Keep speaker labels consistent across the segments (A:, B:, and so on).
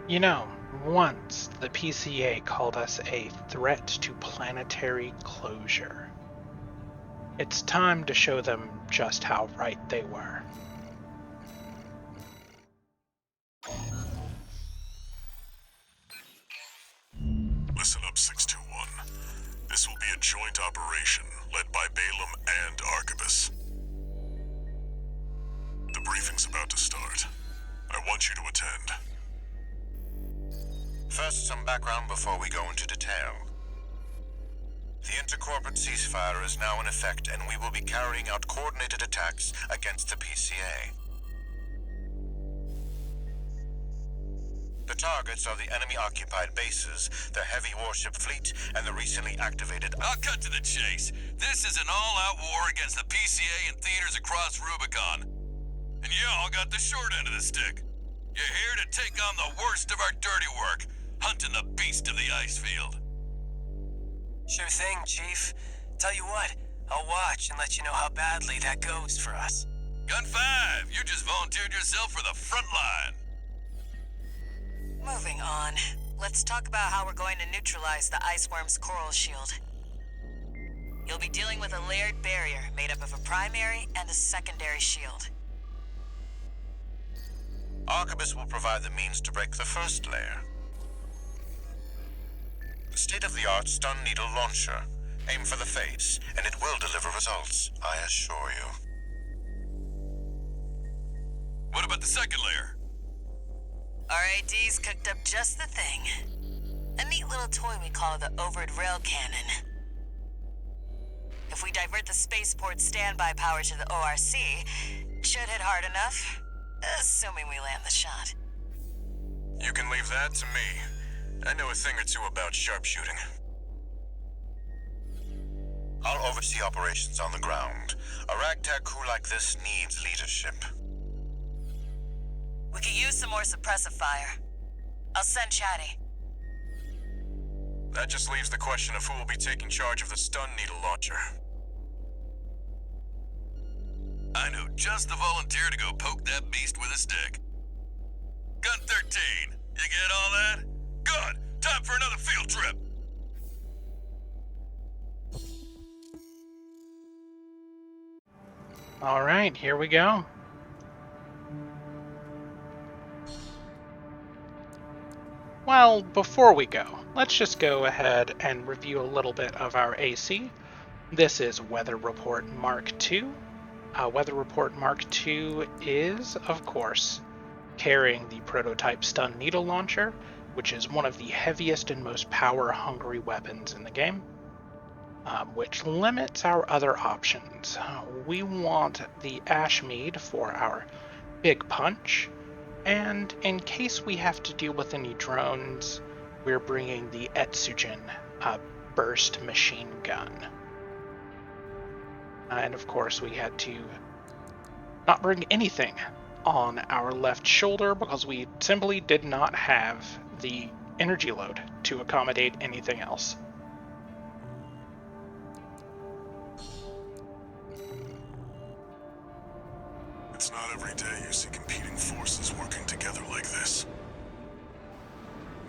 A: You know, once the PCA called us a threat to planetary closure. It's time to show them just how right they were.
B: Listen up, 621. This will be a joint operation led by Balaam and Arquebus. The briefing's about to start. I want you to attend.
C: First, some background before we go into detail. The intercorporate ceasefire is now in effect, and we will be carrying out coordinated attacks against the PCA. The targets are the enemy-occupied bases, the heavy warship fleet, and the recently activated...
D: I'll cut to the chase. This is an all-out war against the PCA and theaters across Rubicon. And y'all got the short end of the stick. You're here to take on the worst of our dirty work, hunting the beast of the ice field.
E: Sure thing, Chief. Tell you what, I'll watch and let you know how badly that goes for us.
D: Gun 5, you just volunteered yourself for the front line.
F: Moving on. Let's talk about how we're going to neutralize the Iceworm's coral shield. You'll be dealing with a layered barrier made up of a primary and a secondary shield.
C: Arquebus will provide the means to break the first layer. The state-of-the-art stun needle launcher. Aim for the face, and it will deliver results, I assure you.
D: What about the second layer?
F: RAD's cooked up just the thing. A neat little toy we call the overed rail cannon. If we divert the spaceport's standby power to the ORC, should hit hard enough, assuming we land the shot.
B: You can leave that to me. I know a thing or two about sharpshooting.
C: I'll oversee operations on the ground. A ragtag crew like this needs leadership.
F: We could use some more suppressive fire. I'll send Chatty.
B: That just leaves the question of who will be taking charge of the stun needle launcher.
D: I know just the volunteer to go poke that beast with a stick. Gun 13, you get all that? Good! Time for another field trip!
A: Alright, here we go. Well, before we go, let's just go ahead and review a little bit of our AC. This is Weather Report Mark II. Weather Report Mark II is, of course, carrying the prototype stun needle launcher, which is one of the heaviest and most power-hungry weapons in the game, which limits our other options. We want the Ashmead for our big punch, and in case we have to deal with any drones, we're bringing the Etsujin burst machine gun. And of course we had to not bring anything on our left shoulder because we simply did not have the energy load to accommodate anything else.
B: It's not every day you see competing forces working together like this.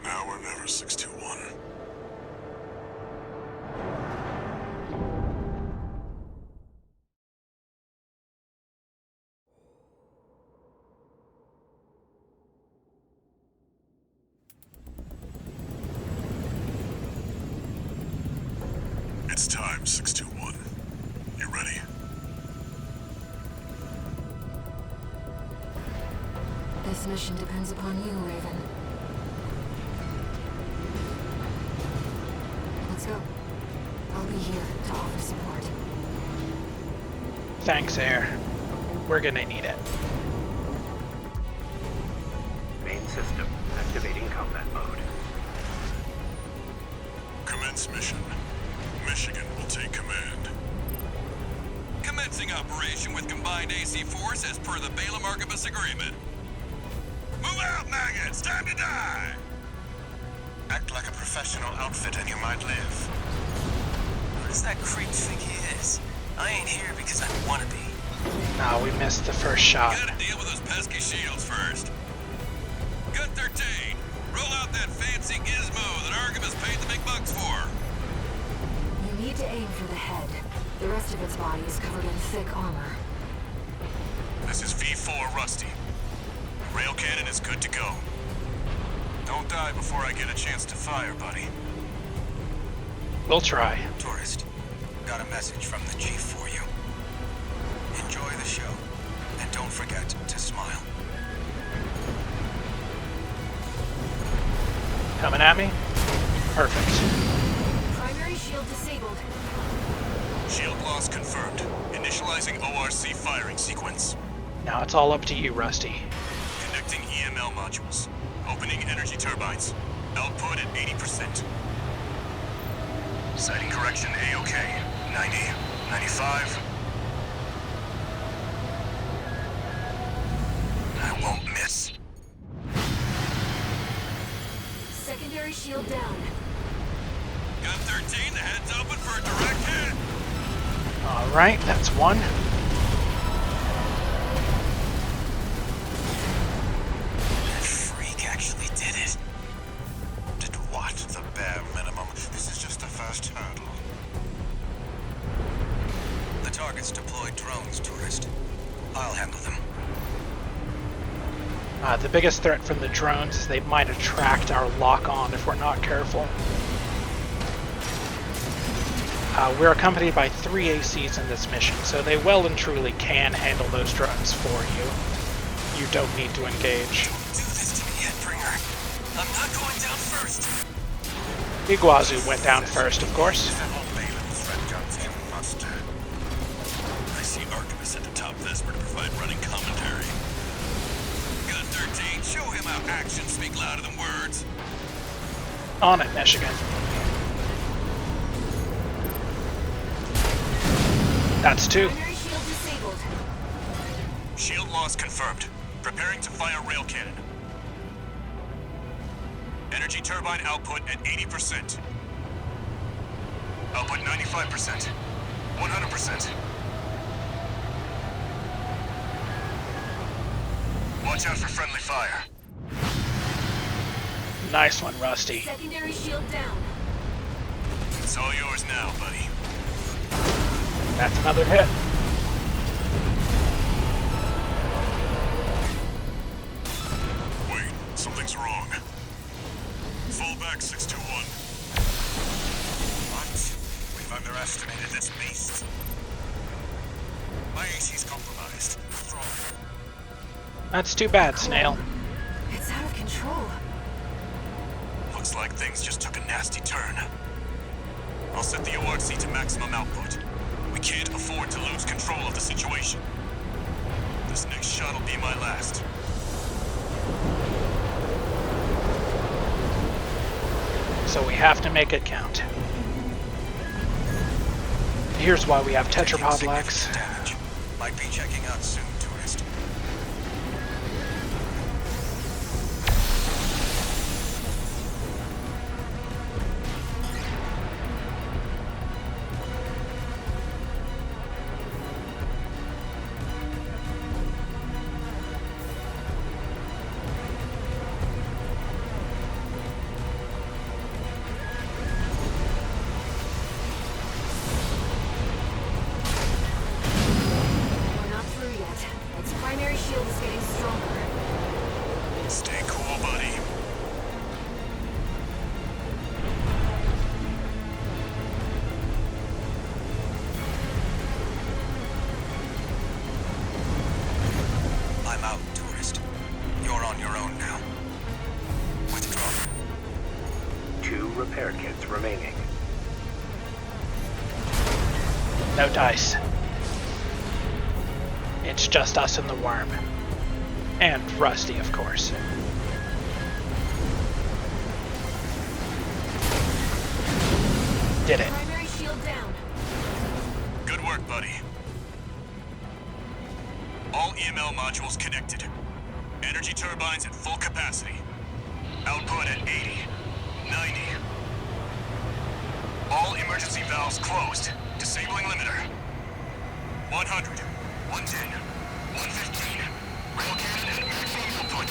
B: Now or never, 621. It's time, 621. You ready?
G: This mission depends upon you, Raven. Let's go. I'll be here to offer support.
A: Thanks, Air. We're gonna need it.
H: Main system activating combat mode.
B: Commence mission. Michigan will take command.
D: Commencing operation with combined AC force as per the Balaam Arquebus agreement. Move out, maggots! Time to die!
C: Act like a professional outfit and you might live.
E: Who does that creep think he is? I ain't here because I want to be.
A: No, we missed the first shot.
D: Gotta deal with those pesky shields first. Gun 13,
G: to aim for the head. The rest of its body is covered in thick armor.
B: This is V4 Rusty. Rail cannon is good to go. Don't die before I get a chance to fire, buddy.
A: We'll try.
C: Tourist, got a message from the chief for you. Enjoy the show, and don't forget to smile.
A: Coming at me? Perfect.
G: Primary shield disabled.
B: Shield loss confirmed. Initializing ORC firing sequence.
A: Now it's all up to you, Rusty.
B: Connecting EML modules. Opening energy turbines. Output at 80%. Sighting correction A-OK. 90, 95. I won't miss.
G: Secondary shield down.
D: Gun 13, the head's open for a direct hit.
A: Alright, that's one.
C: That freak actually did it. Did what? The bare minimum. This is just the first hurdle. The target's deployed drones, tourist. I'll handle them.
A: The biggest threat from the drones is they might attract our lock-on if we're not careful. We're accompanied by 3 ACs in this mission, so they well and truly can handle those drones for you. You don't need to engage.
E: Do this to me, Headbringer. I'm not going down first.
A: Iguazu went down first, of course.
D: I see Archivist at the top Vesper to provide running commentary. Gun 13, show him how actions speak louder than words.
A: On it, Michigan. That's 2.
G: Primary shield disabled.
B: Shield loss confirmed. Preparing to fire rail cannon. Energy turbine output at 80%. Output 95%. 100%. Watch out for friendly fire.
A: Nice one, Rusty.
G: Secondary shield down.
B: It's all yours now, buddy.
A: That's another hit.
B: Wait, something's wrong. Fall back, 621.
C: What? We've underestimated this beast. My AC's compromised. What's wrong?
A: That's too bad, Snail.
G: It's out of control.
B: Looks like things just took a nasty turn. I'll set the ORC to maximum output. We can't afford to lose control of the situation. This next shot will be my last.
A: So we have to make it count. Here's why we have tetrapod legs.
C: Significant damage. Might be checking out soon, tourist.
G: We're not through yet. Its primary shield is getting stronger.
B: Stay cool, buddy.
C: I'm out, tourist. You're on your own now. Withdraw.
H: 2 repair kits remaining.
A: No dice. It's just us and the worm. And Rusty, of course. Did it.
G: Primary shield down.
B: Good work, buddy. All EML modules connected. Energy turbines at full capacity. Output at 80, 90. All emergency valves closed. Disabling limiter. 100, 110, 115. Rail cannon at maximum output.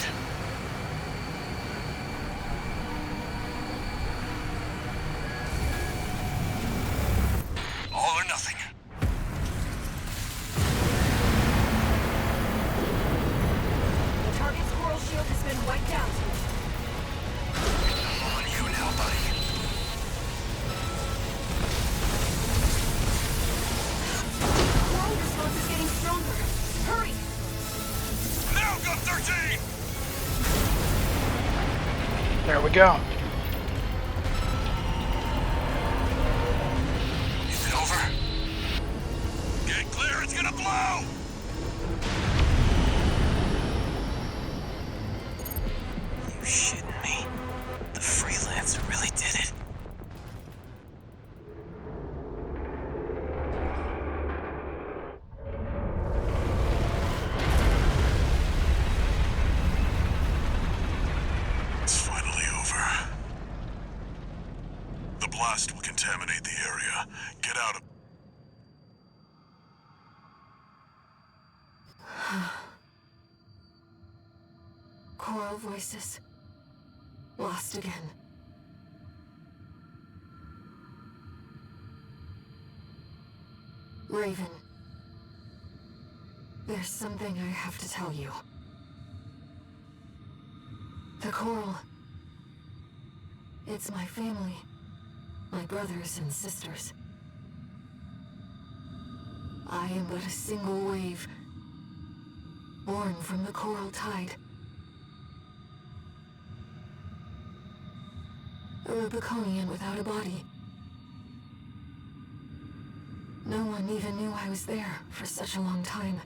D: 13!
A: There we go.
D: Is it over? Get clear, it's gonna blow!
E: You shitting me? The freelancer really did it.
B: It's finally over. The blast will contaminate the area. Get out of...
G: Choral voices. Lost again. Raven. There's something I have to tell you. The Coral. It's my family. My brothers and sisters. I am but a single wave, born from the Coral Tide. A Rubiconian without a body. No one even knew I was there for such a long time.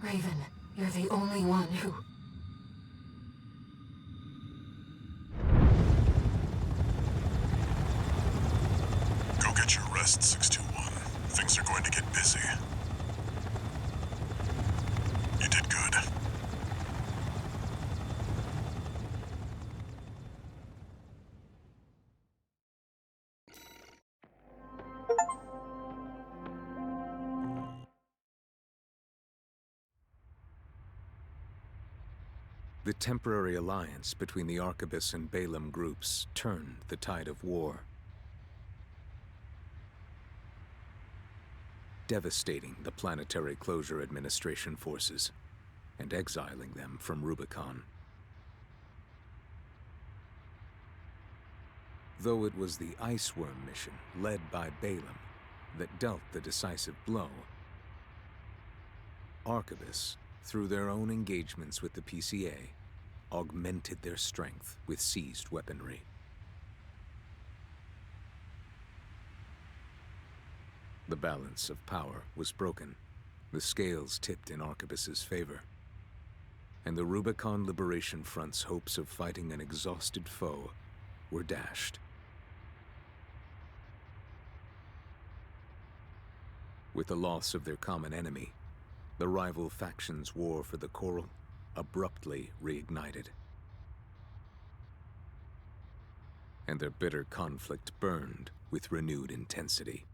G: Raven, you're the only one who...
B: Go get your rest, 621. Things are going to get busy. You did good.
I: The temporary alliance between the Arquebus and Balaam groups turned the tide of war, devastating the Planetary Closure Administration forces and exiling them from Rubicon. Though it was the Iceworm mission led by Balaam that dealt the decisive blow, Arquebus, through their own engagements with the PCA, augmented their strength with seized weaponry. The balance of power was broken, the scales tipped in Arquebus's favor, and the Rubicon Liberation Front's hopes of fighting an exhausted foe were dashed. With the loss of their common enemy, the rival factions' war for the Coral abruptly reignited. And their bitter conflict burned with renewed intensity.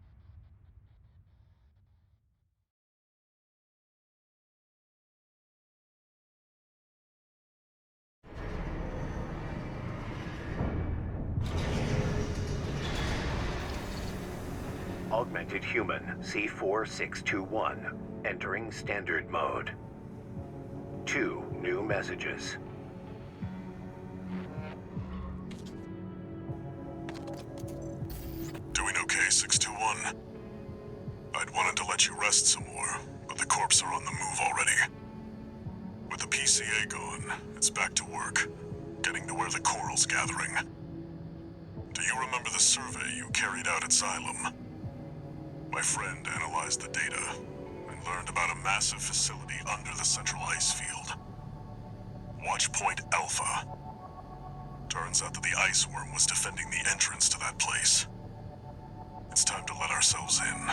H: Augmented Human C4621, entering Standard Mode. 2 new messages.
B: Doing okay, 621? I'd wanted to let you rest some more, but the corps are on the move already. With the PCA gone, it's back to work, getting to where the Coral's gathering. Do you remember the survey you carried out at Xylem? My friend analyzed the data and learned about a massive facility under the central ice field. Watch Point Alpha. Turns out that the ice worm was defending the entrance to that place. It's time to let ourselves in.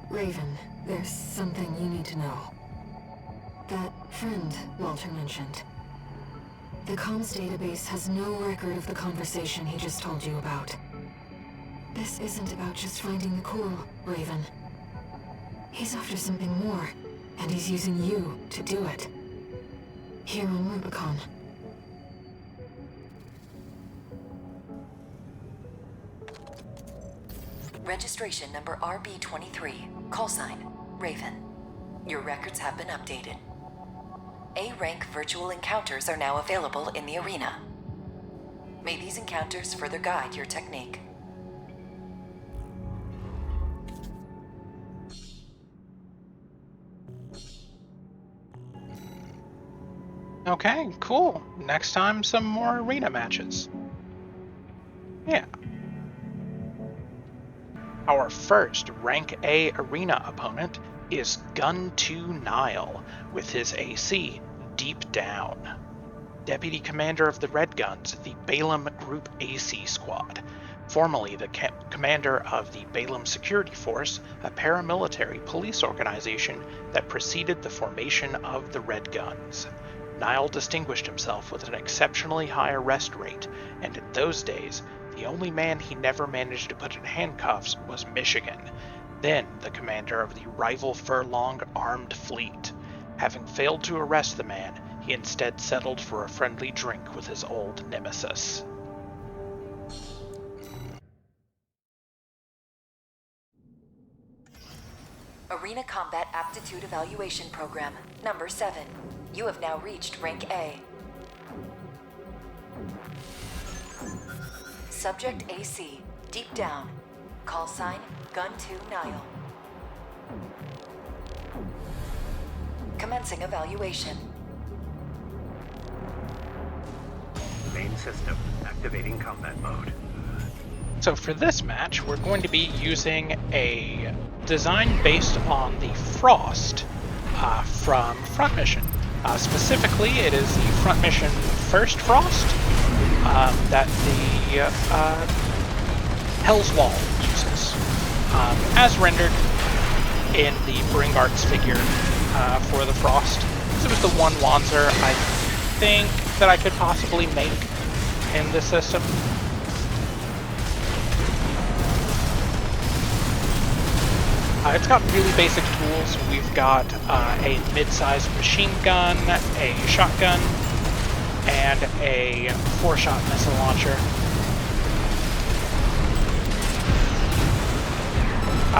G: Raven, there's something you need to know. That friend Walter mentioned. The comms database has no record of the conversation he just told you about. This isn't about just finding the Coral, Raven. He's after something more, and he's using you to do it. Here on Rubicon.
J: Registration number RB23, call sign, Raven. Your records have been updated. A-rank virtual encounters are now available in the arena. May these encounters further guide your technique.
A: Okay, cool. Next time, some more arena matches. Yeah. Our first Rank A arena opponent is Gun 2 Nile, with his AC Deep Down. Deputy Commander of the Red Guns, the Balaam Group AC Squad. Formerly the commander of the Balaam Security Force, a paramilitary police organization that preceded the formation of the Red Guns. Nile distinguished himself with an exceptionally high arrest rate, and in those days, the only man he never managed to put in handcuffs was Michigan, then the commander of the rival Furlong armed fleet. Having failed to arrest the man, he instead settled for a friendly drink with his old nemesis.
J: Arena Combat Aptitude Evaluation Program, number 7. You have now reached Rank A. Subject AC, Deep Down. Call sign, Gun 2 Nile. Commencing evaluation.
H: Main system activating combat mode.
A: So for this match, we're going to be using a design based on the Frost from Front Mission. Specifically, it is the Front Mission First Frost that the Hell's Wall uses, as rendered in the Bringart's figure for the Frost. This was the one Wanzer I think that I could possibly make in this system. It's got really basic tools. We've got a mid-sized machine gun, a shotgun, and a 4-shot missile launcher.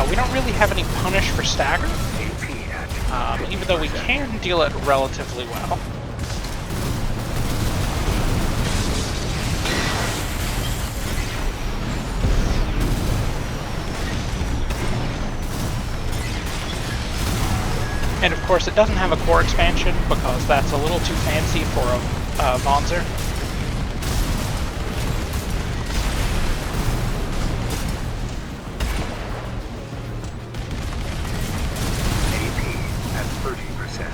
A: We don't really have any punish for stagger, even though we can deal it relatively well. And of course, it doesn't have a core expansion because that's a little too fancy for a Vonzer.
H: AP at 30%.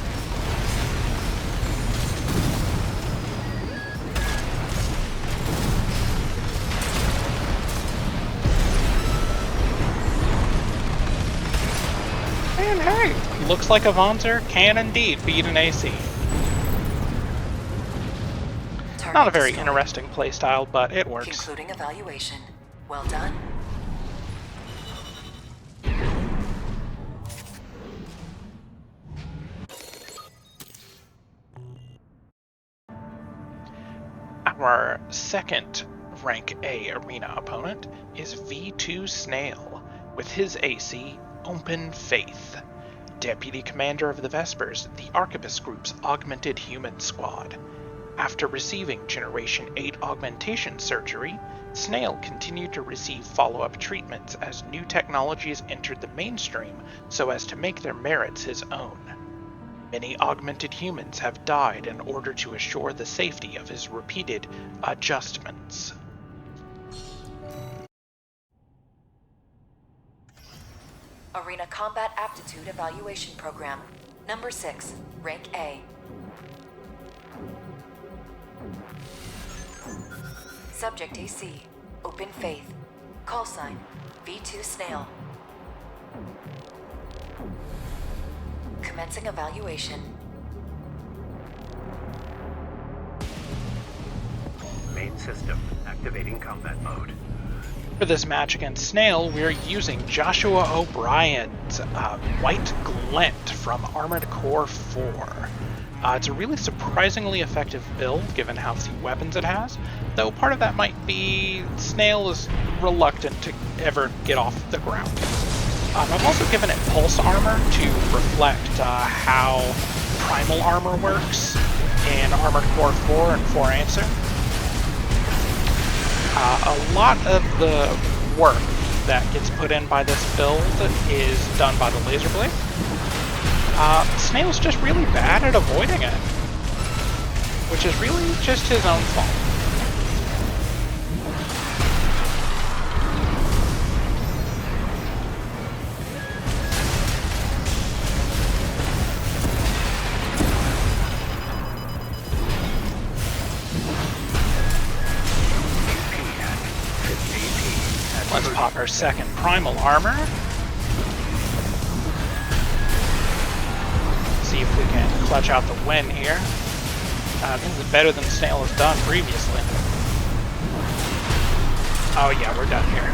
A: And hey, looks like a Vonzer can indeed beat an AC. Not a very interesting playstyle, but it works.
J: Concluding evaluation. Well done.
A: Our second Rank A arena opponent is V2 Snail, with his AC Open Faith. Deputy Commander of the Vespers, the Arquebus Group's augmented human squad. After receiving Generation 8 augmentation surgery, Snail continued to receive follow-up treatments as new technologies entered the mainstream so as to make their merits his own. Many augmented humans have died in order to assure the safety of his repeated adjustments.
J: Arena Combat Aptitude Evaluation Program, number 6, Rank A. Subject AC, Open Faith. Call sign, V2 Snail. Commencing evaluation.
H: Main system activating combat mode.
A: For this match against Snail, we're using Joshua O'Brien's White Glint from Armored Core 4. It's a really surprisingly effective build, given how few weapons it has, though part of that might be Snail is reluctant to ever get off the ground. I've also given it pulse armor to reflect how primal armor works in Armored Core 4 and 4 Answer. A lot of the work that gets put in by this build is done by the laser blade. Snail's just really bad at avoiding it, which is really just his own fault. Let's pop our second primal armor. See if we can clutch out the win here. This is better than Snail has done previously. Oh yeah, we're done here.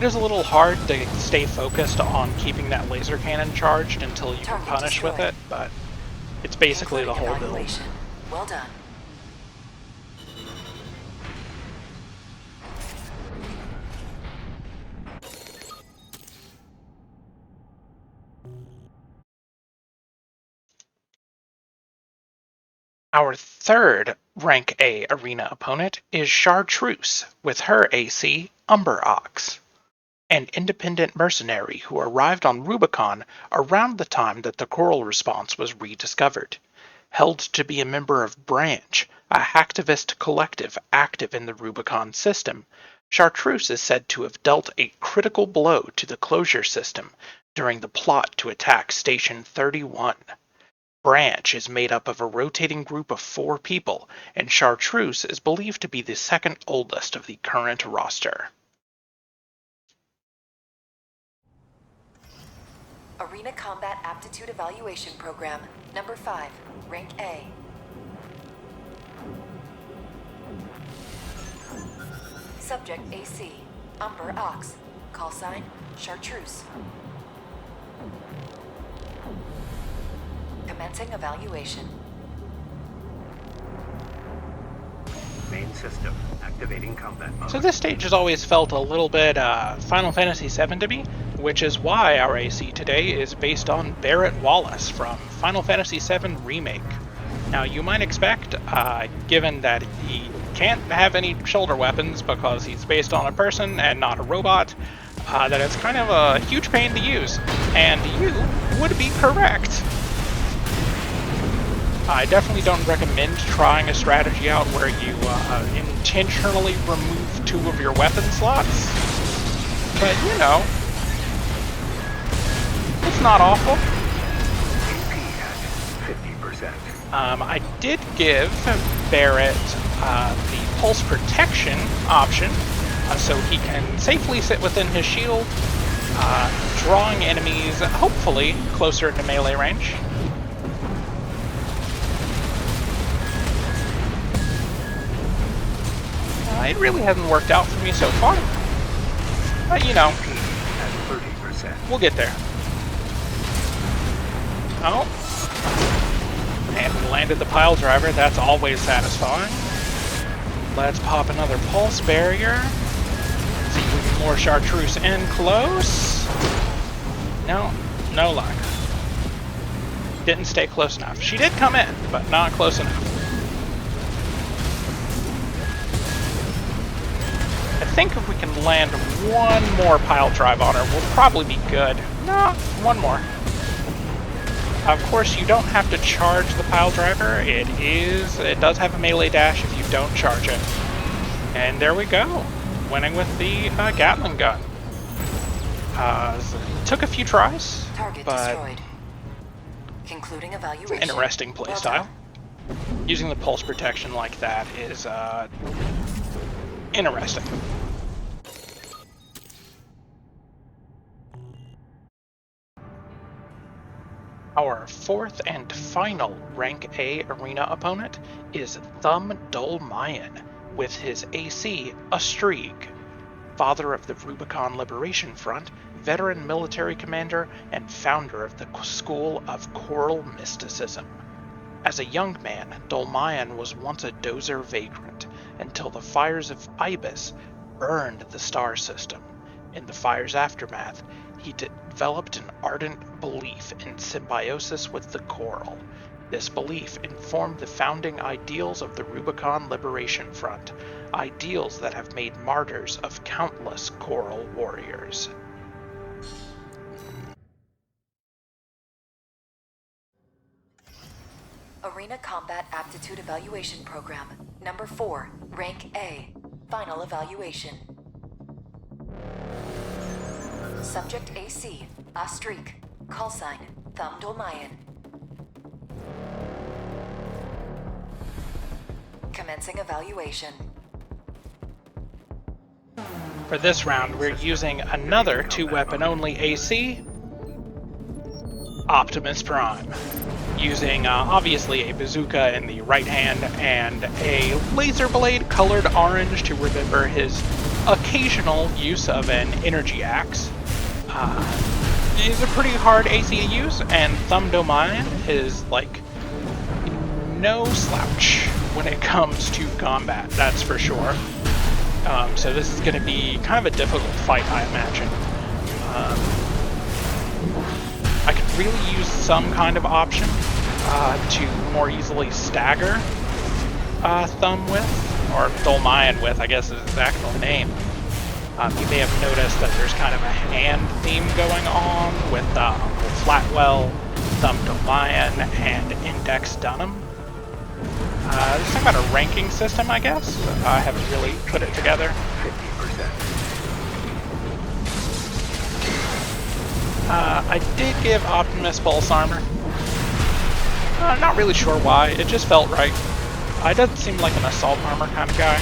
A: It is a little hard to stay focused on keeping that laser cannon charged until you can punish with it, but it's basically the whole build.
J: Well done.
A: Our third rank A arena opponent is Chartreuse with her AC Umber Ox, an independent mercenary who arrived on Rubicon around the time that the Coral Response was rediscovered. Held to be a member of Branch, a hacktivist collective active in the Rubicon system, Chartreuse is said to have dealt a critical blow to the closure system during the plot to attack Station 31. Branch is made up of a rotating group of 4 people, and Chartreuse is believed to be the second oldest of the current roster.
J: Arena Combat Aptitude Evaluation Program, number 5, rank A. Subject AC, Umber Ox, call sign, Chartreuse. Commencing evaluation.
H: Main system activating combat mode.
A: So this stage has always felt a little bit Final Fantasy VII to me, which is why our AC today is based on Barrett Wallace from Final Fantasy VII Remake. Now you might expect, given that he can't have any shoulder weapons because he's based on a person and not a robot, that it's kind of a huge pain to use, and you would be correct. I definitely don't recommend trying a strategy out where you intentionally remove 2 of your weapon slots, but you know, it's not awful.
H: AP at 50%.
A: I did give Barrett the pulse protection option, so he can safely sit within his shield, drawing enemies hopefully closer to melee range. It really hasn't worked out for me so far, but you know,
H: At 30%.
A: we'll get there. Oh, and we landed the pile driver. That's always satisfying. Let's pop another pulse barrier. See if we can lure Chartreuse in close. No, no luck. Didn't stay close enough. She did come in, but not close enough. I think if we can land one more pile drive on her, we'll probably be good. No, one more. Of course, you don't have to charge the pile driver. It does have a melee dash if you don't charge it. And there we go, winning with the Gatling gun. Took a few tries,
J: Target
A: but
J: destroyed. Concluding evaluation.
A: interesting
J: Well
A: playstyle.
J: done.
A: Using the pulse protection like that is interesting. Our fourth and final rank A arena opponent is Thumb Dolmayan with his AC Astrieg, father of the Rubicon Liberation Front, veteran military commander, and founder of the School of Choral Mysticism. As a young man, Dolmayan was once a Dozer vagrant until the fires of Ibis burned the star system. In the fire's aftermath, he developed an ardent belief in symbiosis with the Coral. This belief informed the founding ideals of the Rubicon Liberation Front, ideals that have made martyrs of countless Coral warriors.
J: Arena Combat Aptitude Evaluation Program, Number 4, Rank A. Final Evaluation. Subject AC, Astrik. Call sign, Thamdolmayan. Commencing evaluation.
A: For this round, we're using another 2-weapon-only AC, Optimus Prime, using obviously a bazooka in the right hand and a laser blade colored orange to remember his occasional use of an energy axe. It is a pretty hard AC to use, and Thamdolmayan is like no slouch when it comes to combat, that's for sure. So this is going to be kind of a difficult fight, I imagine. I could really use some kind of option to more easily stagger Thumb with, or Dolmayan with, I guess is his actual name. You may have noticed that there's kind of a hand theme going on with Uncle Flatwell, Thamdolmayan, and Index Dunham. There's some kind of ranking system, I guess. I haven't really put it together.
H: 50%.
A: I did give Optimus pulse armor. Not really sure why, it just felt right. He doesn't seem like an assault armor kind of guy.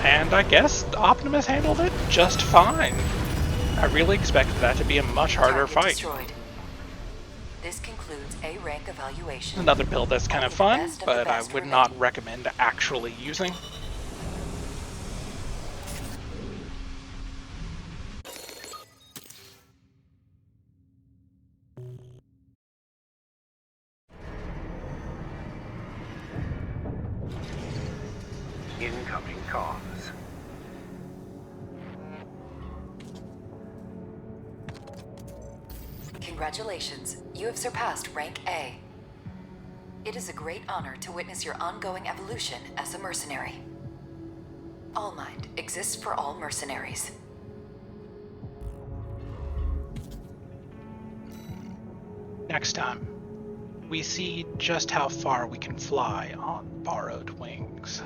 A: And I guess Optimus handled it just fine. I really expected that to be a much harder
J: Target
A: fight.
J: destroyed. This concludes A rank evaluation.
A: Another build that's kind of
J: Only the
A: fun,
J: best of the
A: but I
J: best
A: would
J: remain.
A: not recommend actually using.
H: Incoming comms.
J: Congratulations, you have surpassed rank A. It is a great honor to witness your ongoing evolution as a mercenary. All Mind exists for all mercenaries.
A: Next time, we see just how far we can fly on borrowed wings.